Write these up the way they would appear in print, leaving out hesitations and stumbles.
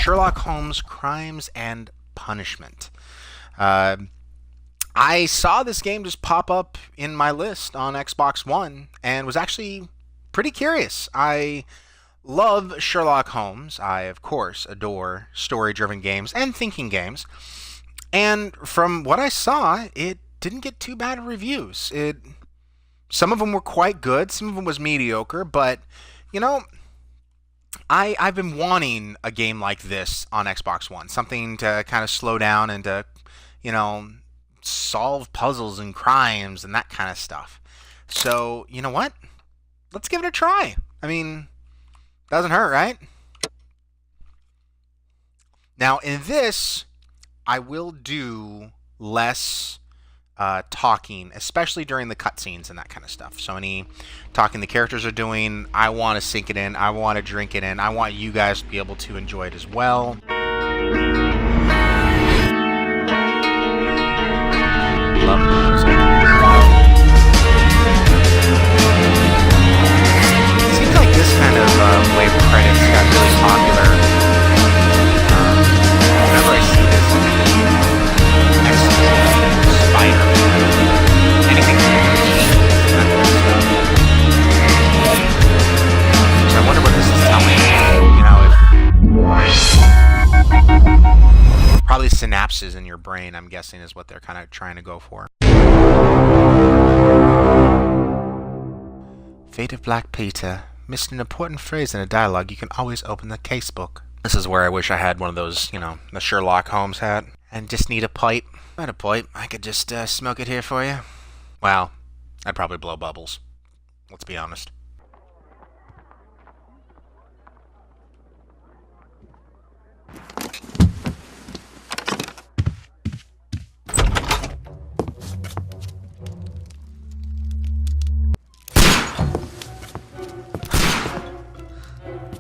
Sherlock Holmes Crimes and Punishment. Uh, I saw this game just pop up in my list on Xbox One and was actually pretty curious. I love Sherlock Holmes. I, of course, adore story-driven games and thinking games. And from what I saw, it didn't get too bad of reviews. Some of them were quite good, some of them was mediocre, but, you know, I've been wanting a game like this on Xbox One. Something to kind of slow down and to, solve puzzles and crimes and that kind of stuff. So, you know what? Let's give it a try. I mean, doesn't hurt, right? Now, in this, I will do less talking, especially during the cutscenes and that kind of stuff. So any talking the characters are doing, I want to sink it in. I want to drink it in. I want you guys to be able to enjoy it as well. Love the music. It seems like this kind of wave of credits got really popular. Whenever I see this in the Spider-Man, anything that kind of stuff. So I wonder what this is telling me. Probably synapses in your brain, I'm guessing, is what they're kind of trying to go for. Fate of Black Peter. Missed an important phrase in a dialogue. You can always open the casebook. This is where I wish I had one of those, the Sherlock Holmes hat. And just need a pipe. If I had a pipe, I could just smoke it here for you. Well, I'd probably blow bubbles. Let's be honest.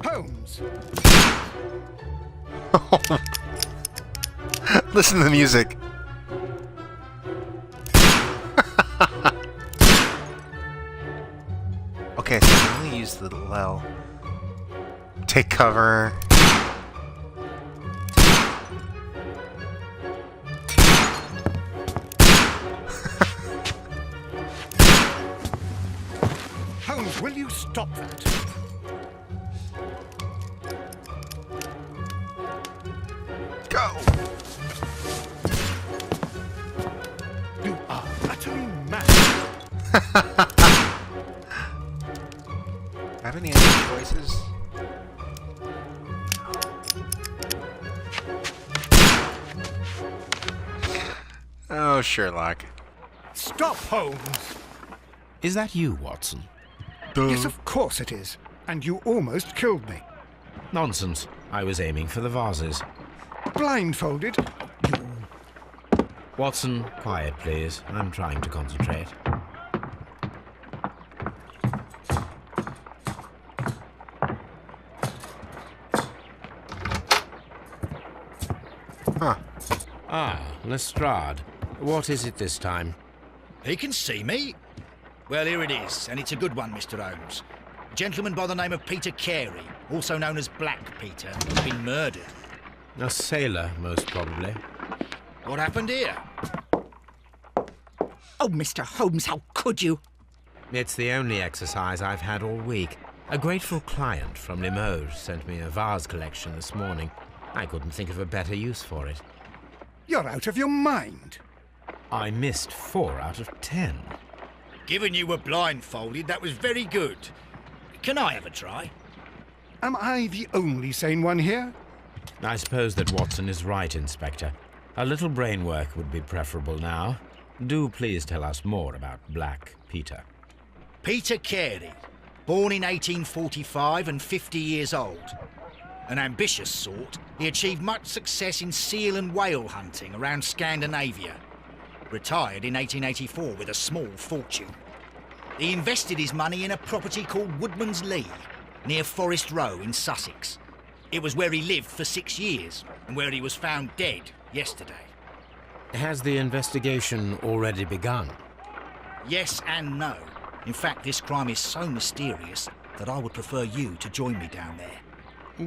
Holmes. Listen to the music. Okay, so I only use the little L. Take cover. Holmes, will you stop that? Go! You are utterly mad. Have any other choices? Oh, Sherlock. Stop, Holmes. Is that you, Watson? Yes, of course it is. And you almost killed me. Nonsense. I was aiming for the vases. Blindfolded? Watson, quiet, please. I'm trying to concentrate. Huh. Ah, Lestrade. What is it this time? He can see me. Well, here it is, and it's a good one, Mr. Holmes. A gentleman by the name of Peter Carey, also known as Black Peter, has been murdered. A sailor, most probably. What happened here? Oh, Mr. Holmes, how could you? It's the only exercise I've had all week. A grateful client from Limoges sent me a vase collection this morning. I couldn't think of a better use for it. You're out of your mind. I missed 4 out of 10. Given you were blindfolded, that was very good. Can I have a try? Am I the only sane one here? I suppose that Watson is right, Inspector. A little brain work would be preferable now. Do please tell us more about Black Peter. Peter Carey, born in 1845 and 50 years old. An ambitious sort, he achieved much success in seal and whale hunting around Scandinavia. Retired in 1884 with a small fortune. He invested his money in a property called Woodman's Lee, near Forest Row in Sussex. It was where he lived for 6 years, and where he was found dead yesterday. Has the investigation already begun? Yes and no. In fact, this crime is so mysterious that I would prefer you to join me down there.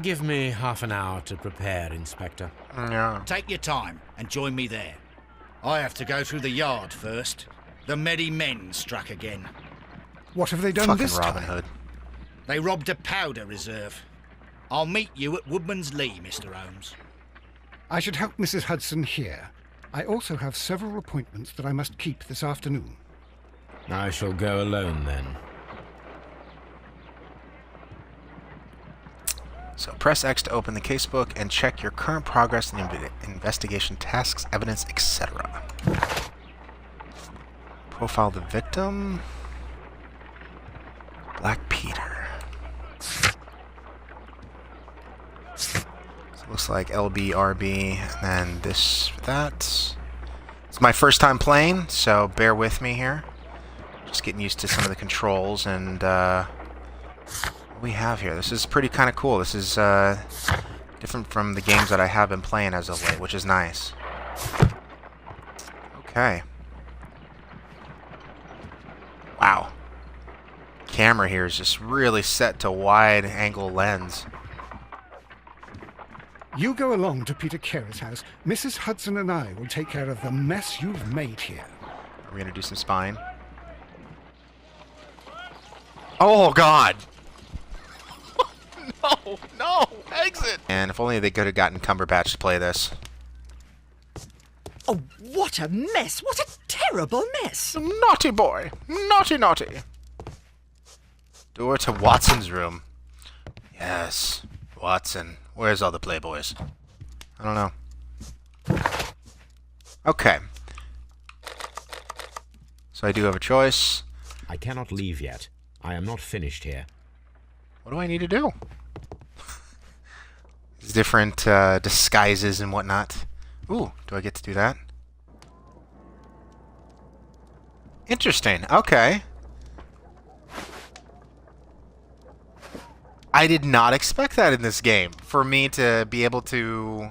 Give me half an hour to prepare, Inspector. Yeah. Take your time and join me there. I have to go through the yard first. The Medi Men struck again. What have they done Fucking this Robin time? Hood. They robbed a powder reserve. I'll meet you at Woodman's Lee, Mr. Holmes. I should help Mrs. Hudson here. I also have several appointments that I must keep this afternoon. I shall go alone then. So press X to open the casebook and check your current progress in investigation tasks, evidence, etc. Profile the victim. Black Peter. So it looks like LB, RB, and then this, that. It's my first time playing, so bear with me here. Just getting used to some of the controls and what we have here. This is pretty kind of cool. This is different from the games that I have been playing as of late, which is nice. Okay. Wow. Camera here is just really set to wide angle lens. You go along to Peter Carey's house. Mrs. Hudson and I will take care of the mess you've made here. Are we gonna do some spying? Oh God! No, no, exit! And if only they could have gotten Cumberbatch to play this. Oh, what a mess! What a terrible mess! Naughty boy, naughty, naughty. Door to Watson's room. Yes, Watson. Where's all the playboys? I don't know. Okay. So I do have a choice. I cannot leave yet. I am not finished here. What do I need to do? Different disguises and whatnot. Ooh, do I get to do that? Interesting. Okay. I did not expect that in this game. For me to be able to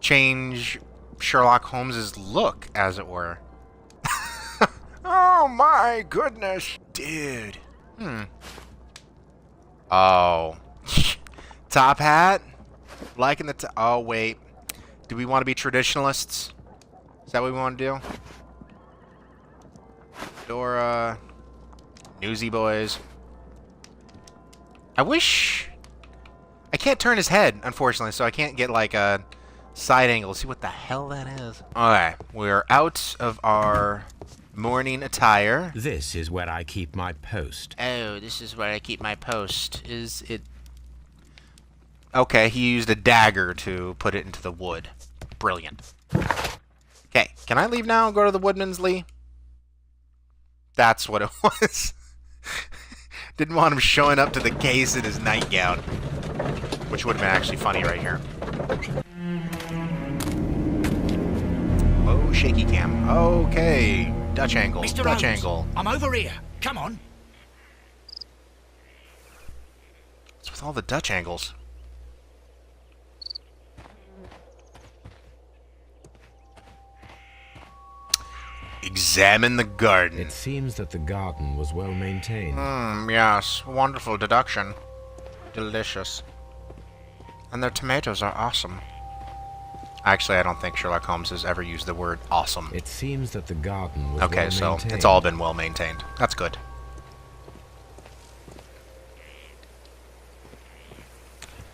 change Sherlock Holmes's look, as it were. Oh my goodness. Dude. Oh. Top hat? Liking the oh, wait. Do we want to be traditionalists? Is that what we want to do? Dora. Newsy boys. I wish... I can't turn his head, unfortunately, so I can't get, like, a side angle. See what the hell that is. Okay, we're out of our morning attire. This is where I keep my post. Oh, this is where I keep my post. Is it... Okay, he used a dagger to put it into the wood. Brilliant. Okay, can I leave now and go to the Woodman's Lee? That's what it was. Didn't want him showing up to the case in his nightgown. Which would have been actually funny right here. Oh, shaky cam. Okay. Dutch angle. Mr. Dutch Holmes, angle. I'm over here. Come on. What's with all the Dutch angles? Examine the garden. It seems that the garden was well maintained. Yes. Wonderful deduction. Delicious. And their tomatoes are awesome. Actually, I don't think Sherlock Holmes has ever used the word awesome. It seems that the garden was Okay, well so maintained. it's all been well maintained. That's good.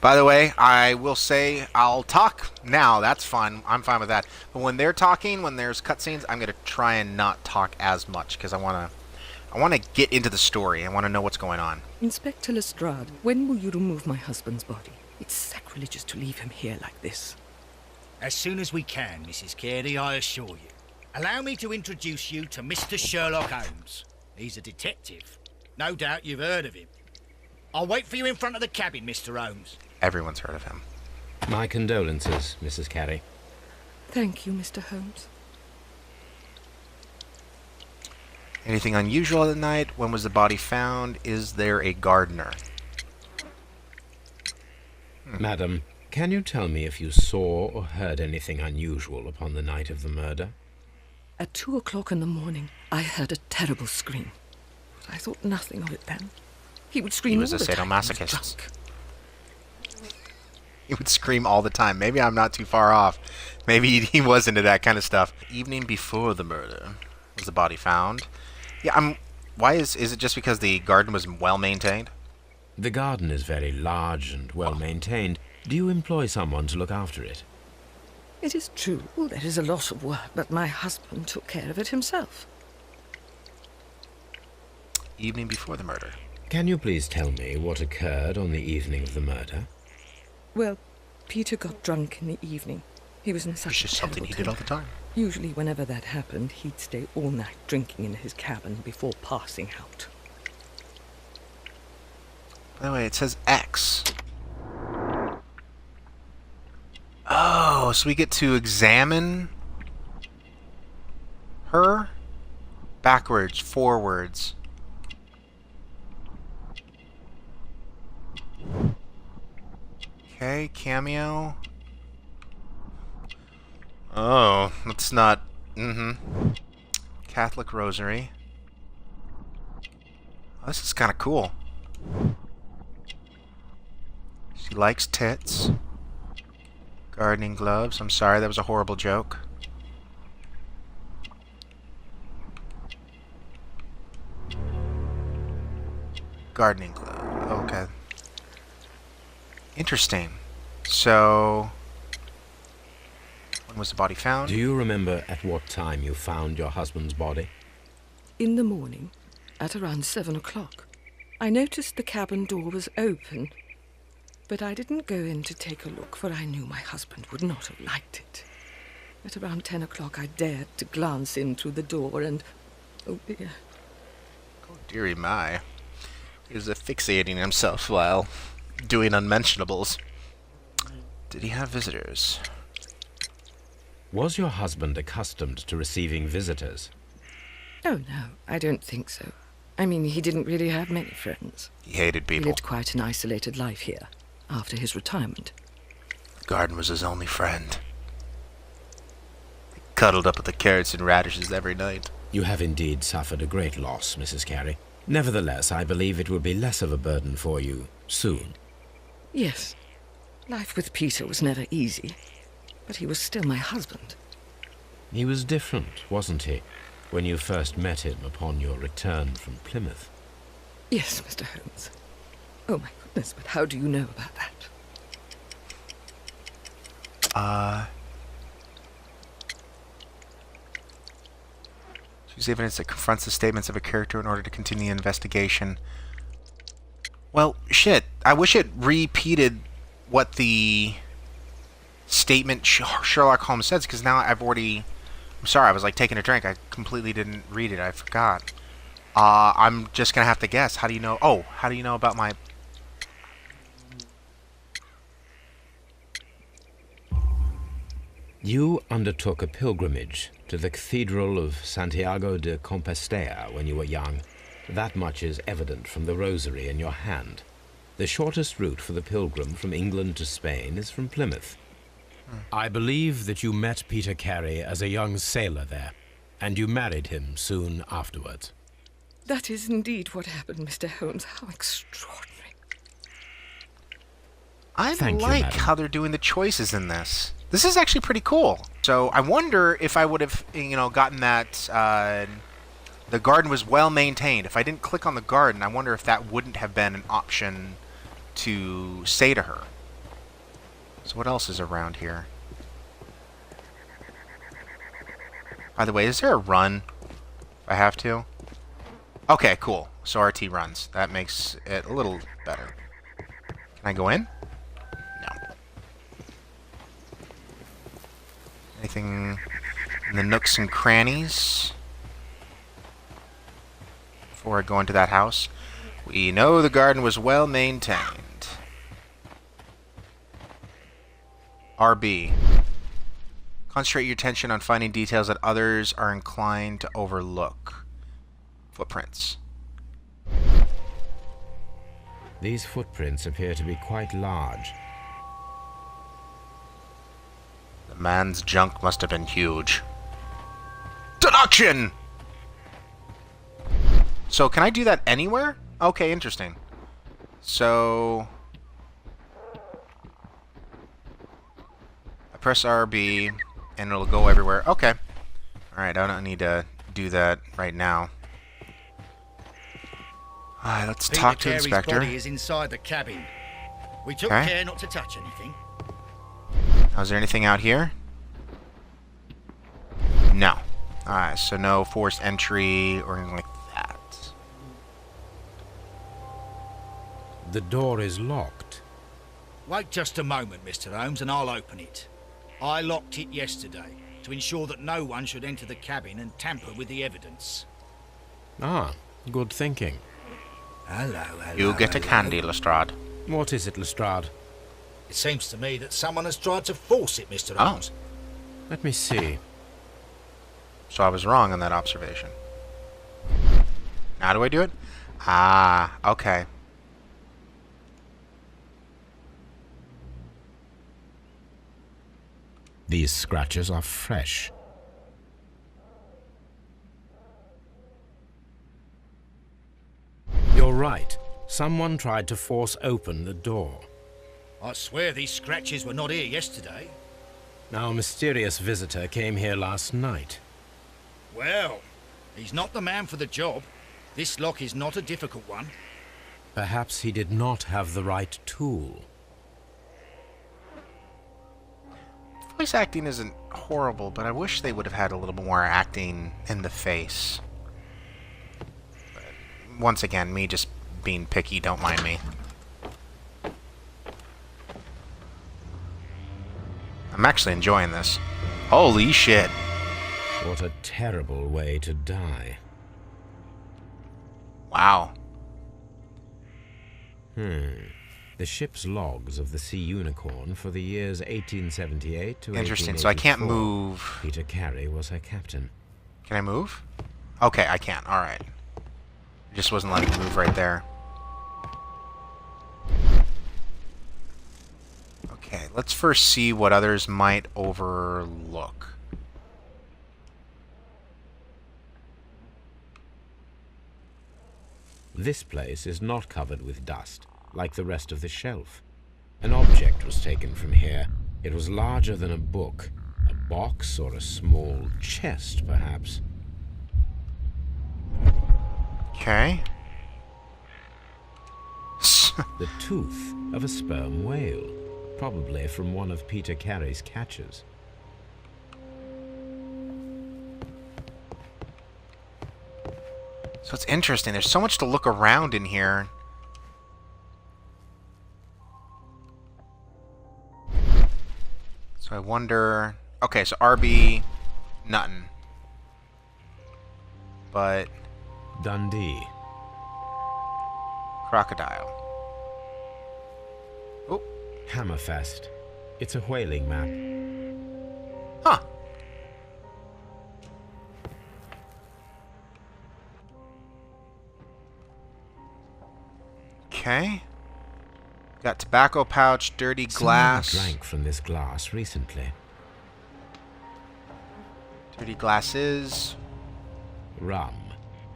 By the way, I will say I'll talk now. That's fine. I'm fine with that. But when they're talking, when there's cutscenes, I'm going to try and not talk as much because I want to get into the story. I want to know what's going on. Inspector Lestrade, when will you remove my husband's body? It's sacrilegious to leave him here like this. As soon as we can, Mrs. Carey, I assure you. Allow me to introduce you to Mr. Sherlock Holmes. He's a detective. No doubt you've heard of him. I'll wait for you in front of the cabin, Mr. Holmes. Everyone's heard of him. My condolences, Mrs. Carey. Thank you, Mr. Holmes. Anything unusual at night? When was the body found? Is there a gardener? Madam, can you tell me if you saw or heard anything unusual upon the night of the murder? At 2 o'clock in the morning, I heard a terrible scream. I thought nothing of it then. He would scream He was all a the time. He was sadomasochist. drunk. He would scream all the time. Maybe I'm not too far off. Maybe he was into that kind of stuff. Evening before the murder was the body found. Yeah, Why is it just because the garden was well maintained? The garden is very large and well maintained. Do you employ someone to look after it? It is true, there is a lot of work, but my husband took care of it himself. Evening before the murder. Can you please tell me what occurred on the evening of the murder? Well, Peter got drunk in the evening. He was in It's such a just something he did all the time. Usually whenever that happened, he'd stay all night drinking in his cabin before passing out. By the way, it says X. Oh, so we get to examine her? Backwards, forwards. Okay, cameo. Oh, that's not... Catholic Rosary. Oh, this is kind of cool. She likes tits. Gardening gloves. I'm sorry, that was a horrible joke. Gardening glove. Okay. Interesting. So... when was the body found? Do you remember at what time you found your husband's body? In the morning, at around 7 o'clock, I noticed the cabin door was open, but I didn't go in to take a look, for I knew my husband would not have liked it. At around 10 o'clock, I dared to glance in through the door and... oh dear. Oh, dearie my. He was asphyxiating himself while doing unmentionables. Did he have visitors? Was your husband accustomed to receiving visitors? Oh, no, I don't think so. I mean, he didn't really have many friends. He hated He people. lived quite an isolated life here, after his retirement. The garden was his only friend. He cuddled up with the carrots and radishes every night. You have indeed suffered a great loss, Mrs. Carey. Nevertheless, I believe it will be less of a burden for you soon. Yes, life with Peter was never easy, but he was still my husband. He was different, wasn't he, when you first met him upon your return from Plymouth? Yes, Mr. Holmes. Oh, my goodness, but how do you know about that? Choose evidence that confronts the statements of a character in order to continue the investigation. Well, shit. I wish it repeated what the statement Sherlock Holmes says, because now I've already... I'm sorry, I was like taking a drink. I completely didn't read it. I forgot. I'm just gonna have to guess. How do you know? Oh, how do you know about my... You undertook a pilgrimage to the Cathedral of Santiago de Compostela when you were young. That much is evident from the rosary in your hand. The shortest route for the pilgrim from England to Spain is from Plymouth. I believe that you met Peter Carey as a young sailor there, and you married him soon afterwards. That is indeed what happened, Mr. Holmes. How extraordinary. I Thank you, like madam. how they're doing the choices in this. This is actually pretty cool. So I wonder if I would have, gotten that the garden was well maintained. If I didn't click on the garden, I wonder if that wouldn't have been an option to say to her. So what else is around here? By the way, is there a run? If I have to? Okay, cool. So RT runs. That makes it a little better. Can I go in? No. Anything in the nooks and crannies? Before I go into that house. We know the garden was well maintained. RB. Concentrate your attention on finding details that others are inclined to overlook. Footprints. These footprints appear to be quite large. The man's junk must have been huge. Deduction! So, can I do that anywhere? Okay, interesting. So... press RB, and it'll go everywhere. Okay. Alright, I don't need to do that right now. Alright, let's talk to Carey's Inspector. body is inside the cabin. We took Okay. care not to touch anything. Now, is there anything out here? No. Alright, so no forced entry or anything like that. The door is locked. Wait just a moment, Mr. Holmes, and I'll open it. I locked it yesterday to ensure that no one should enter the cabin and tamper with the evidence. Ah, good thinking. Hello. You get a candy, Lestrade. What is it, Lestrade? It seems to me that someone has tried to force it, Mr. Oh. Holmes. Let me see. So I was wrong in that observation. How do I do it? Ah, okay. These scratches are fresh. You're right. Someone tried to force open the door. I swear these scratches were not here yesterday. Our mysterious visitor came here last night. Well, he's not the man for the job. This lock is not a difficult one. Perhaps he did not have the right tool. Voice acting isn't horrible, but I wish they would have had a little bit more acting in the face. But once again, me just being picky, don't mind me. I'm actually enjoying this. Holy shit. What a terrible way to die. Wow. The ship's logs of the Sea Unicorn for the years 1878 to Interesting, so I can't 1884. move. Peter Carey was her captain. Can I move? Okay, I can. Alright. It just wasn't letting me move right there. Okay, let's first see what others might overlook. This place is not covered with dust, like the rest of the shelf. An object was taken from here. It was larger than a book. A box or a small chest, perhaps. Okay. The tooth of a sperm whale, probably from one of Peter Carey's catches. So it's interesting. There's so much to look around in here. So I wonder... Okay, so RB... Nothing. But... Dundee. Crocodile. Oh. Hammerfest. It's a whaling map. Huh. Okay. Got tobacco pouch, dirty glass. Someone drank from this glass recently. Dirty glasses. Rum.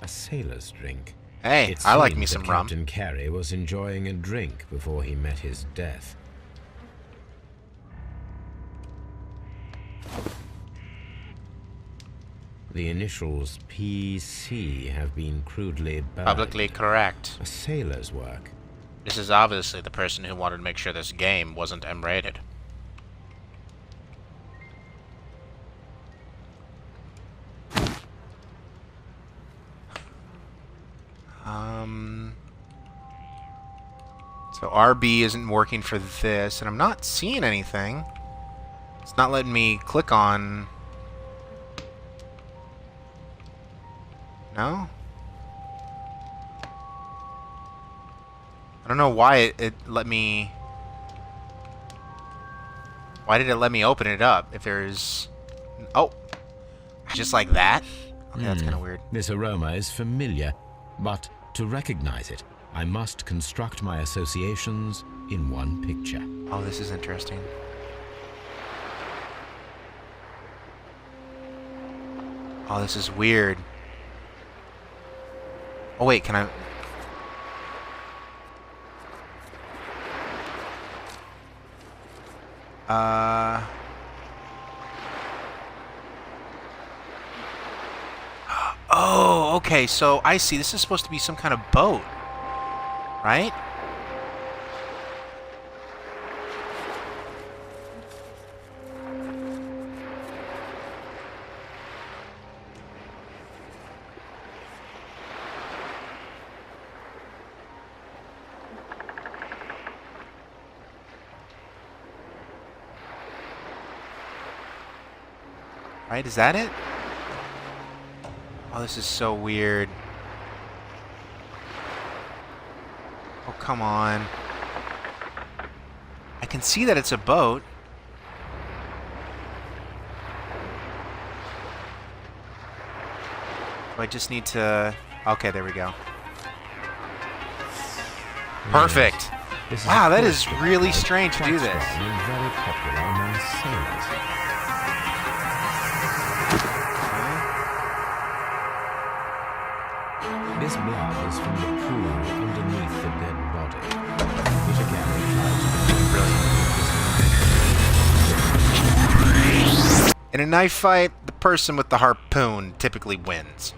A sailor's drink. Hey, It I like me seems some that rum. Captain Carey was enjoying a drink before he met his death. The initials PC have been crudely burned. Publicly correct. A sailor's work. This is obviously the person who wanted to make sure this game wasn't M-rated. So RB isn't working for this, and I'm not seeing anything. It's not letting me click on... No? I don't know why it let me... Why did it let me open it up if there's... Oh! Just like that? Okay, that's kind of weird. This aroma is familiar, but to recognize it, I must construct my associations in one picture. Oh, this is interesting. Oh, this is weird. Oh, wait, can I... Oh, okay, so I see. This is supposed to be some kind of boat, right? Right, is that it? Oh, this is so weird. Oh, come on. I can see that it's a boat. I just need to... Okay, there we go. Perfect. This Wow, a that is course really book, strange to do quite this. strong and very popular among sailors. This blood is from the pool underneath the dead body, which again In a knife fight, the person with the harpoon typically wins.